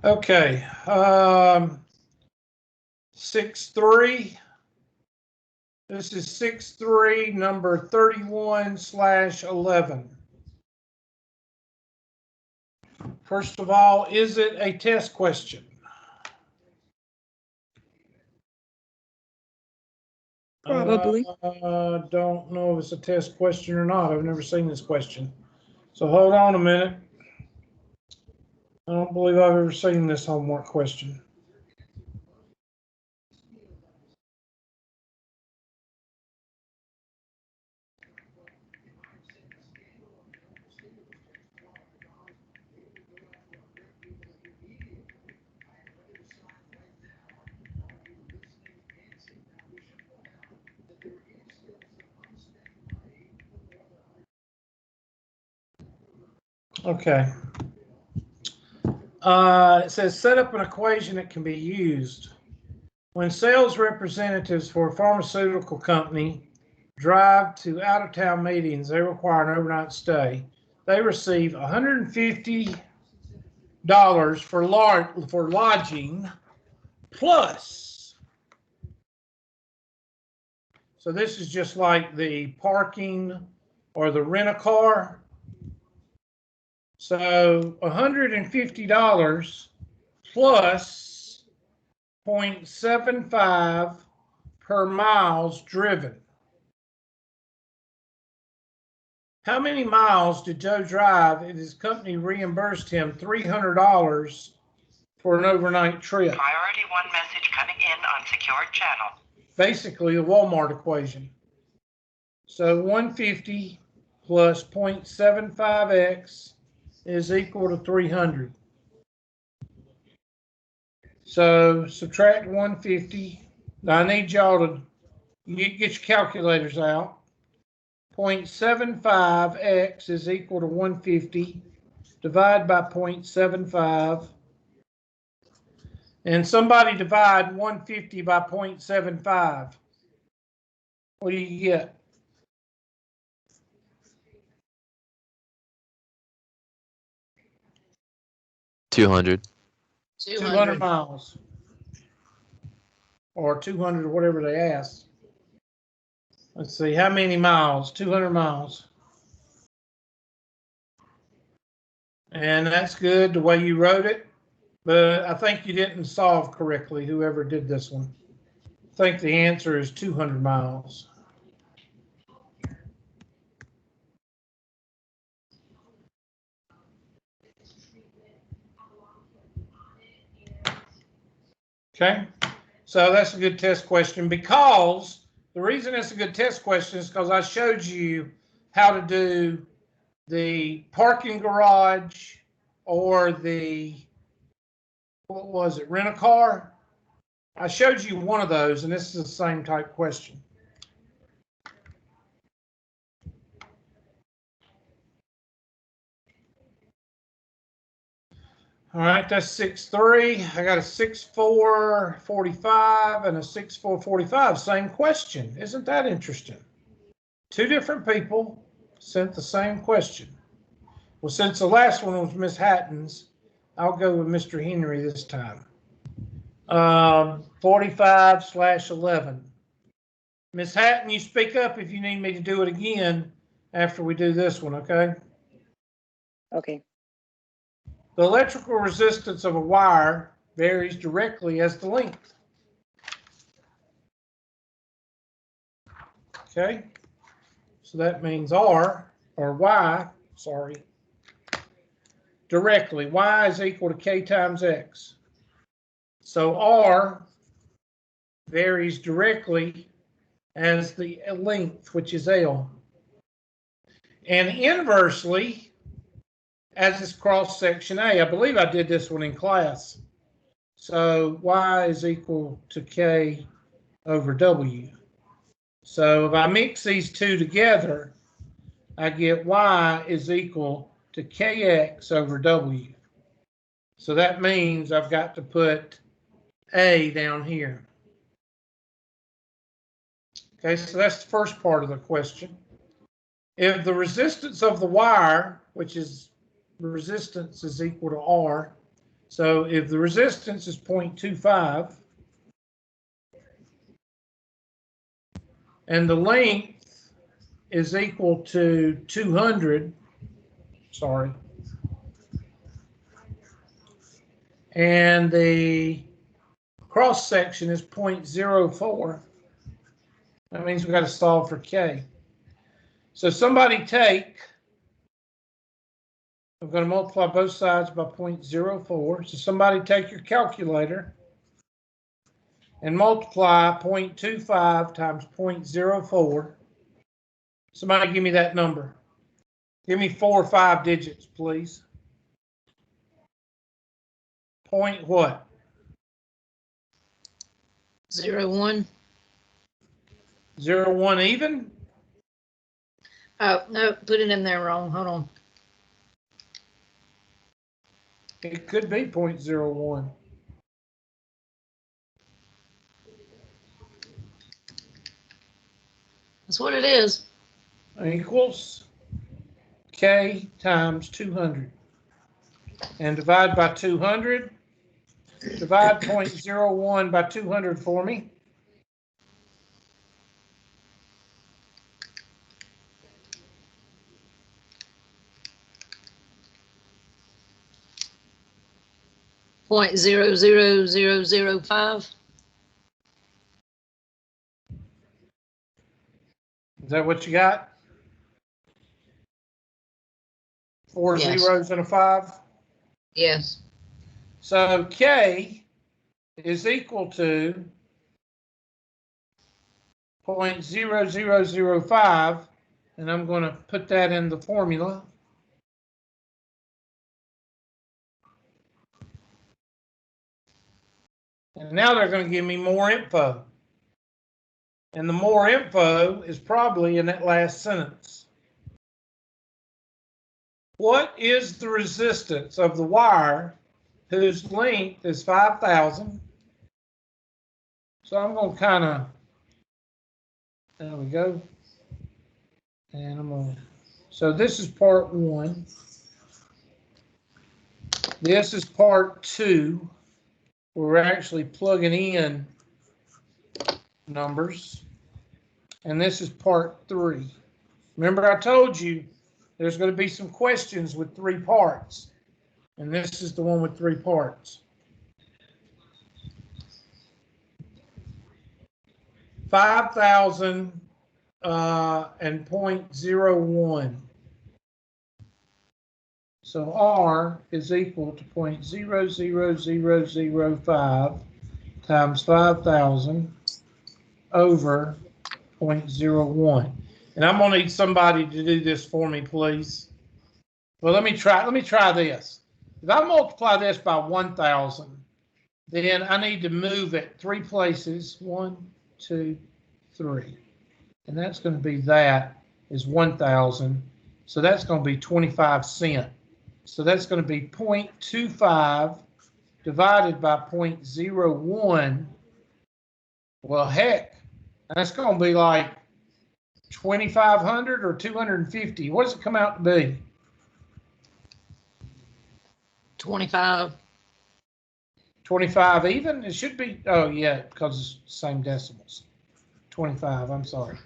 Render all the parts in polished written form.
Okay. 6.3. This is 6.3, number 31/11. First of all, is it a test question? Probably. Don't know if it's a test question or not. I've never seen this question. So hold on a minute. I don't believe I've ever seen this homework question. Okay. It says set up an equation that can be used. When sales representatives for a pharmaceutical company drive to out-of-town meetings, they require an overnight stay. They receive $150 for lodging plus. So this is just like the parking or the rent-a-car. So $150 plus 0.75 per miles driven. How many miles did Joe drive if his company reimbursed him $300 for an overnight trip? Priority 1 message coming in on secured channel. Basically, the Walmart equation. So 150 plus 0.75x is equal to 300. So subtract 150. Now I need y'all to get your calculators out. 0.75x is equal to 150. Divide by 0.75. And somebody divide 150 by 0.75. What do you get? 200. 200 miles. Or 200 or whatever they asked. Let's see, how many miles? 200 miles. And that's good the way you wrote it, but I think you didn't solve correctly, whoever did this one. I think the answer is 200 miles. Okay, so that's a good test question, because the reason it's a good test question is because I showed you how to do the parking garage or the, what was it, rent a car. I showed you one of those, and this is the same type question. All right, that's 6.3. I got a 6.445 and a 6.445. Same question. Isn't that interesting? Two different people sent the same question. Well, since the last one was Miss Hatton's, I'll go with Mr. Henry this time. 45/11. Miss Hatton, you speak up if you need me to do it again after we do this one, okay? Okay. The electrical resistance of a wire varies directly as the length. Okay, so that means R, or Y, sorry, directly. Y is equal to K times X. So R varies directly as the length, which is L. And inversely, as is cross section A. I believe I did this one in class. So Y is equal to K over W. So if I mix these two together, I get Y is equal to KX over W. So that means I've got to put A down here. Okay, so that's the first part of the question. If the resistance of the wire, which is resistance is equal to R, So if the resistance is 0.25 and the length is equal to 200, sorry, and the cross section is 0.04, that means we've got to solve for K. So somebody take, I'm going to multiply both sides by 0.04. So somebody take your calculator and multiply 0.25 times 0.04. Somebody give me that number. Give me 4 or 5 digits, please. Point what? 01. 0, 1 even? Oh, no, put it in there wrong. Hold on. It could be 0.01. That's what it is. Equals K times 200. And divide by 200. Divide 0.01 by 200 for me. .00005. Is that what you got? 4 Yes. zeros and a 5? Yes. So K is equal to 0.0005, and I'm going to put that in the formula. And now they're going to give me more info. And the more info is probably in that last sentence. What is the resistance of the wire whose length is 5,000? So I'm going to kind of, there we go. And I'm going to, so this is part 1. This is part 2. We're actually plugging in numbers. And this is part 3. Remember I told you there's going to be some questions with 3 parts. And this is the one with 3 parts. 5,000 and 0.01. So R is equal to 0.00005 times 5,000 over 0.01. And I'm going to need somebody to do this for me, please. Well, let me try this. If I multiply this by 1,000, then I need to move it 3 places. 1, 2, 3. And that's going to be that is 1,000. So that's going to be 25 cents. So that's going to be 0.25 divided by 0.01. Well, heck, that's going to be like 2,500 or 250. What does it come out to be? 25. 25 even? It should be, oh yeah, because it's the same decimals. 25, I'm sorry.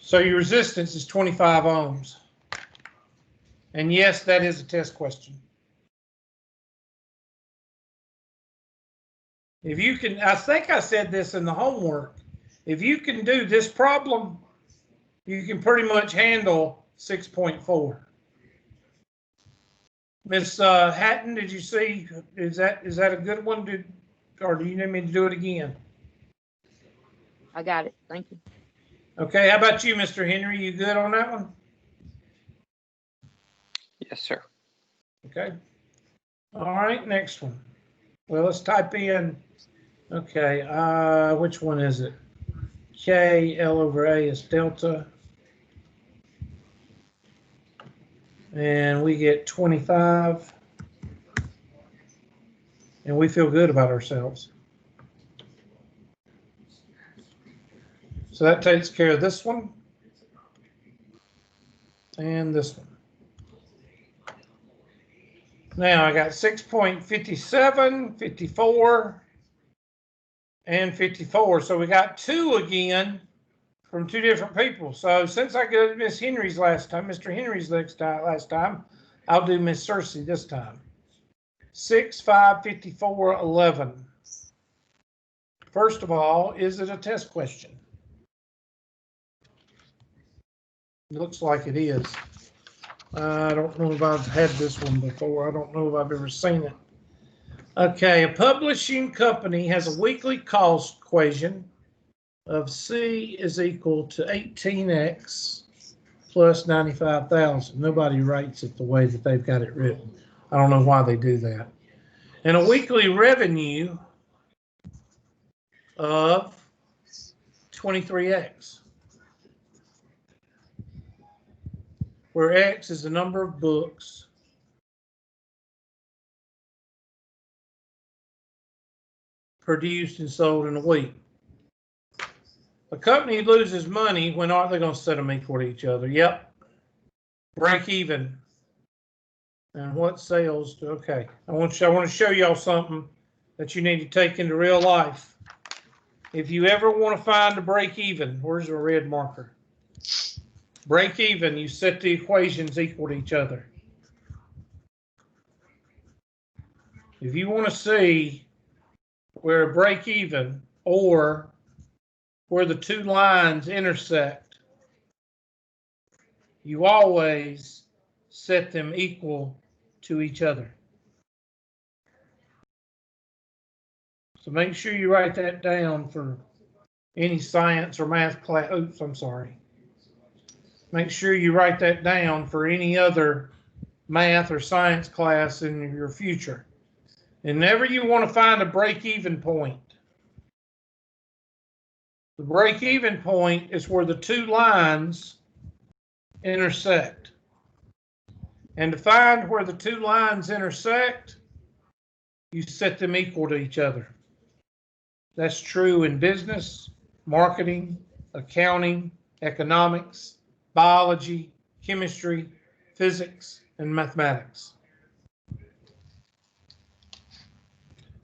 So your resistance is 25 ohms. And yes, that is a test question. If you can, I think I said this in the homework, if you can do this problem, you can pretty much handle 6.4. Miss Hatton, did you see, is that a good one, or do you need me to do it again? I got it. Thank you. Okay, how about you, Mr. Henry? You good on that one? Yes, sir. Okay. All right, next one. Well, let's type in, okay, which one is it? K, L over A is delta. And we get 25. And we feel good about ourselves. So that takes care of this one. And this one. Now I got 6.57, 54, and 54. So we got 2 again from 2 different people. So since I got Miss Henry's last time, Mr. Henry's last time, I'll do Miss Cersei this time. 6, 5, 54, 11. First of all, is it a test question? Looks like it is. I don't know if I've had this one before. I don't know if I've ever seen it. Okay, a publishing company has a weekly cost equation of C is equal to 18X plus 95,000. Nobody writes it the way that they've got it written. I don't know why they do that. And a weekly revenue of 23X, where X is the number of books produced and sold in a week. A company loses money, when aren't they going to set them equal to each other? Yep. Break even. And what sales do? Okay. I want to show y'all something that you need to take into real life. If you ever want to find a break even, where's the red marker? Break even, you set the equations equal to each other. If you want to see where a break even or where the 2 lines intersect, you always set them equal to each other. So make sure you write that down for any science or math class. Oops, I'm sorry. Make sure you write that down for any other math or science class in your future. And whenever you want to find a break-even point, the break-even point is where the 2 lines intersect. And to find where the 2 lines intersect, you set them equal to each other. That's true in business, marketing, accounting, economics, biology, chemistry, physics, and mathematics.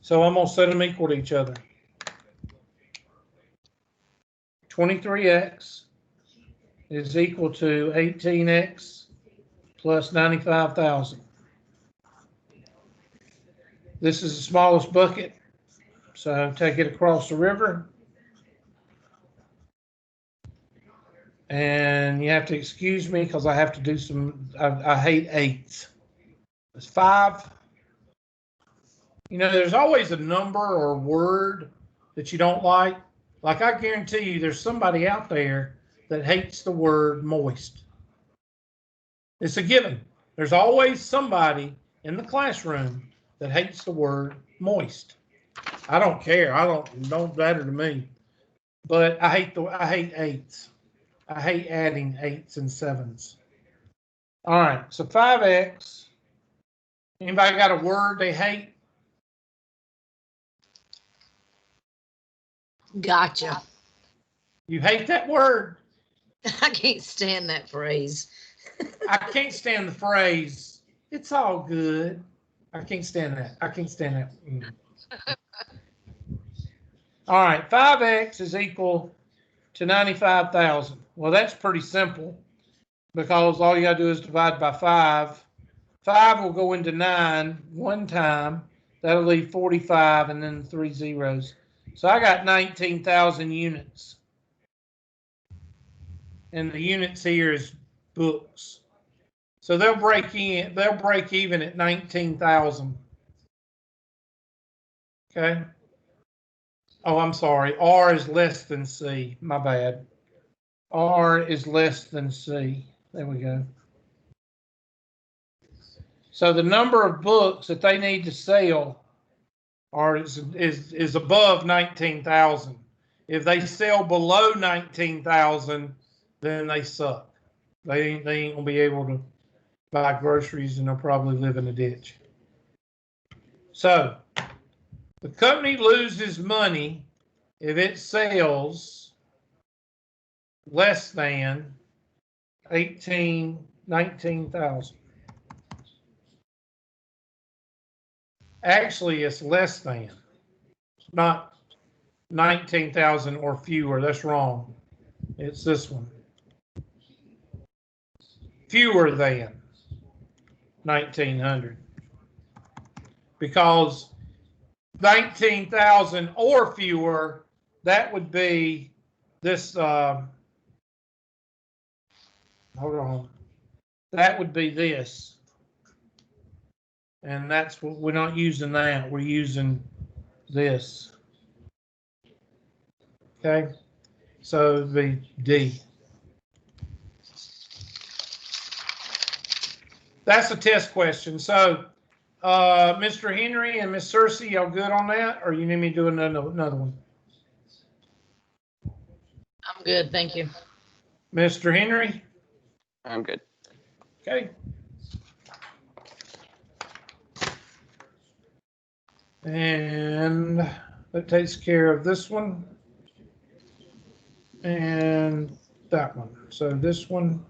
So I'm going to set them equal to each other. 23X is equal to 18X plus 95,000. This is the smallest bucket, so take it across the river. And you have to excuse me because I have to do some, I hate 8s. It's 5. You know, there's always a number or word that you don't like. Like I guarantee you there's somebody out there that hates the word moist. It's a given. There's always somebody in the classroom that hates the word moist. I don't care. Don't matter to me. But I hate 8s. I hate adding 8s and 7s. All right, so 5X. Anybody got a word they hate? Gotcha. You hate that word? I can't stand that phrase. I can't stand the phrase, it's all good. I can't stand that. I can't stand that. All right, 5X is equal to 95,000. Well, that's pretty simple because all you got to do is divide by 5. 5 will go into 9 one time. That'll leave 45 and then 3 zeros. So I got 19,000 units. And the units here is books. So they'll break even at 19,000. Okay. Oh, I'm sorry. R is less than C. My bad. R is less than C. There we go. So the number of books that they need to sell is above 19,000. If they sell below 19,000, then they suck. They ain't gonna be able to buy groceries and they'll probably live in a ditch. So the company loses money if it sells less than 19,000. Actually, it's less than. It's not 19,000 or fewer. That's wrong. It's this one. Fewer than 1,900. Because 19,000 or fewer, that would be this, hold on. That would be this. And that's what we're not using that. We're using this. Okay. So it'd be D. That's a test question. So, Mr. Henry and Miss Cersei, y'all good on that? Or you need me to do another one? I'm good, thank you. Mr. Henry? I'm good. Okay. And that takes care of this one and that one. So this one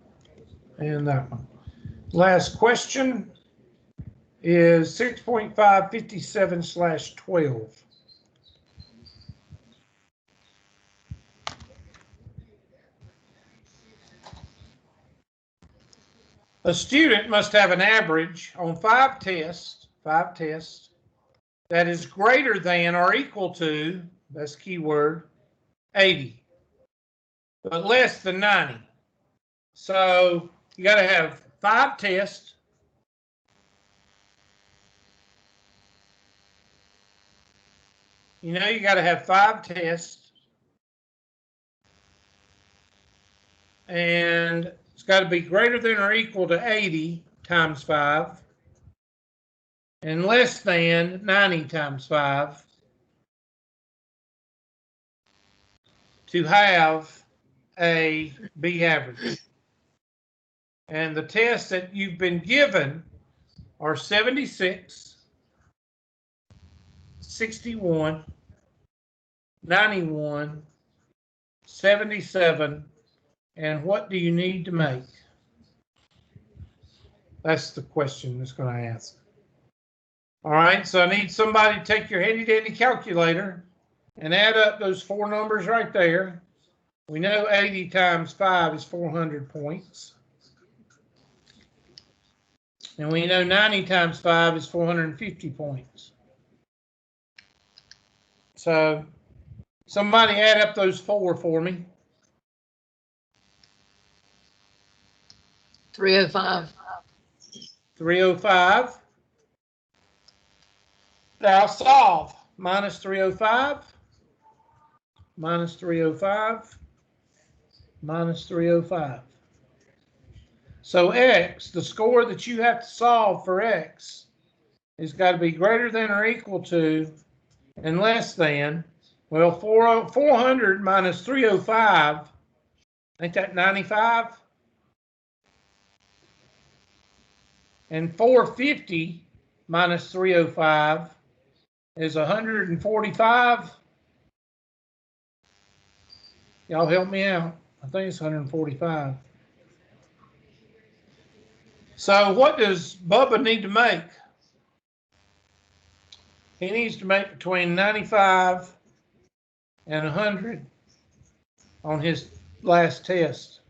and that one. Last question is 6.557/12. A student must have an average on 5 tests that is greater than or equal to, that's keyword, 80, but less than 90. So you got to have 5 tests. You know, you got to have 5 tests. And it's got to be greater than or equal to 80 times 5. And less than 90 times 5 to have a B average. And the tests that you've been given are 76, 61, 91, 77, and what do you need to make? That's the question that's going to ask. All right, so I need somebody to take your handy dandy calculator and add up those 4 numbers right there. We know 80 times 5 is 400 points. And we know 90 times 5 is 450 points. So somebody add up those 4 for me. 305. 305. Now solve. Minus 305. Minus 305. Minus 305. So X, the score that you have to solve for X, has got to be greater than or equal to and less than, well, 400 minus 305, ain't that 95? And 450 minus 305 is 145. Y'all help me out. I think it's 145. So what does Bubba need to make? He needs to make between 95 and 100 on his last test.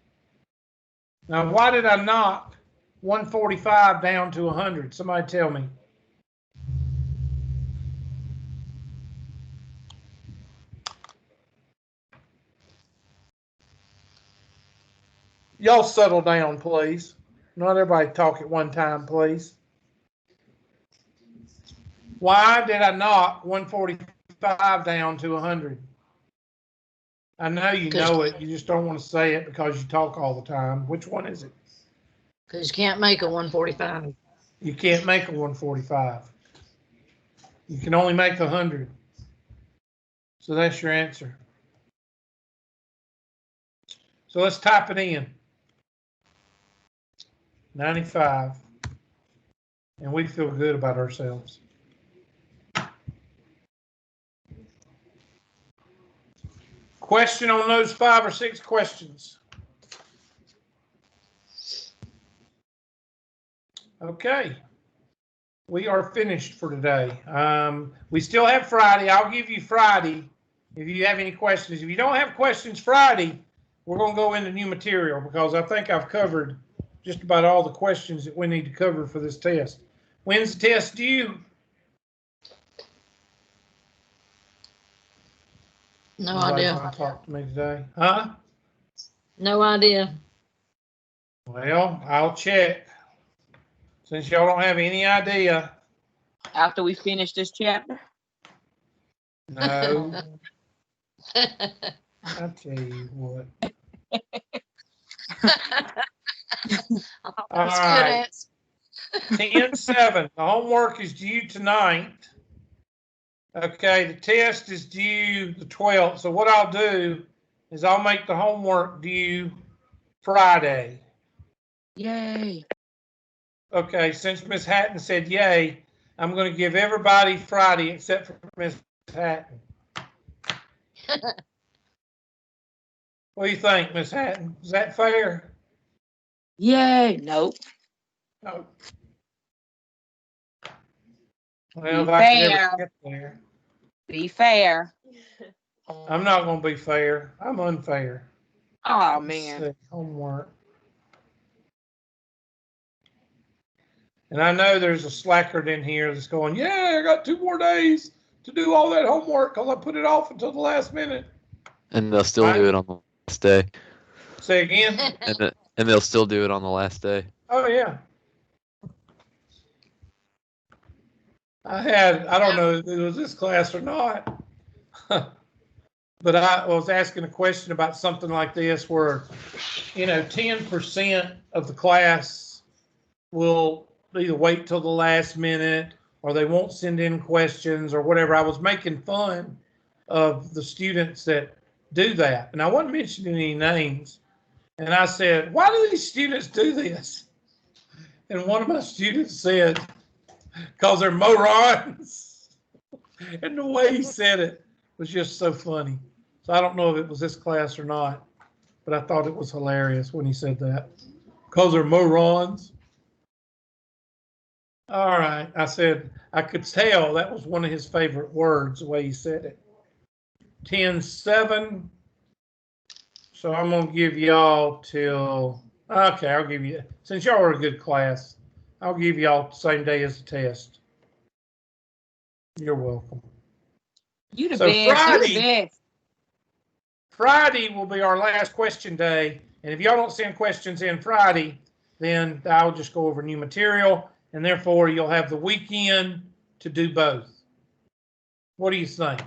Now, why did I knock 145 down to 100? Somebody tell me. Y'all settle down, please. Not everybody talk at one time, please. Why did I knock 145 down to 100? I know you know it. You just don't want to say it because you talk all the time. Which one is it? Because you can't make a 145. You can't make a 145. You can only make 100. So that's your answer. So let's type it in. 95. And we feel good about ourselves. Question on those 5 or 6 questions. Okay. we are finished for today. We still have Friday. I'll give you Friday if you have any questions. If you don't have questions Friday, we're going to go into new material because I think I've covered just about all the questions that we need to cover for this test. When's the test due? No Nobody idea. want to talk to me today? Huh? No idea. Well, I'll check. Since y'all don't have any idea, After we finish this chapter. no, I'll tell you what. All That's right. good answer. 10-7, the homework is due tonight. Okay, the test is due the 12th. So what I'll do is I'll make the homework due Friday. Yay. Okay, since Miss Hatton said yay, I'm going to give everybody Friday except for Miss Hatton. What do you think, Miss Hatton? Is that fair? Yay. Nope. No. Well, if Be I could ever fair. get there. Be fair. I'm not going to be fair. I'm unfair. Oh, Let's man. see, homework. And I know there's a slackard in here that's going, yeah, I got 2 more days to do all that homework because I put it off until the last minute. And they'll still do it on the last day. Say again? And they'll still do it on the last day. Oh, yeah. I don't know if it was this class or not, but I was asking a question about something like this where, 10% of the class will either wait till the last minute or they won't send in questions or whatever. I was making fun of the students that do that. And I wasn't mentioning any names. And I said, why do these students do this? And one of my students said, because they're morons. And the way he said it was just so funny. So I don't know if it was this class or not, but I thought it was hilarious when he said that. Because they're morons. All right. I said, I could tell that was one of his favorite words, the way he said it. 10-7. So I'm going to give y'all till, okay, I'll give you, since y'all are a good class, I'll give y'all the same day as the test. You're welcome. You the So best. You Friday- the best. Friday will be our last question day. And if y'all don't send questions in Friday, then I'll just go over new material. And therefore, you'll have the weekend to do both. What do you think?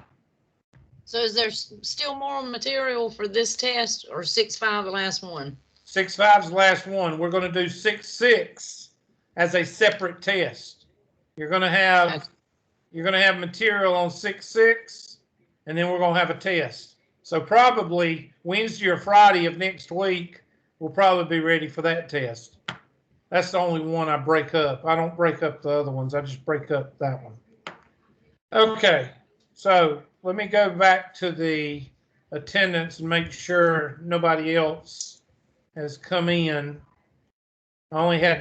So is there still more material for this test or 6-5 the last one? 6-5's the last one. We're going to do 6-6 as a separate test. You're going to have material on 6-6, and then we're going to have a test. So probably Wednesday or Friday of next week, we'll probably be ready for that test. That's the only one I break up. I don't break up the other ones. I just break up that one. Okay, so let me go back to the attendance and make sure nobody else has come in. I only had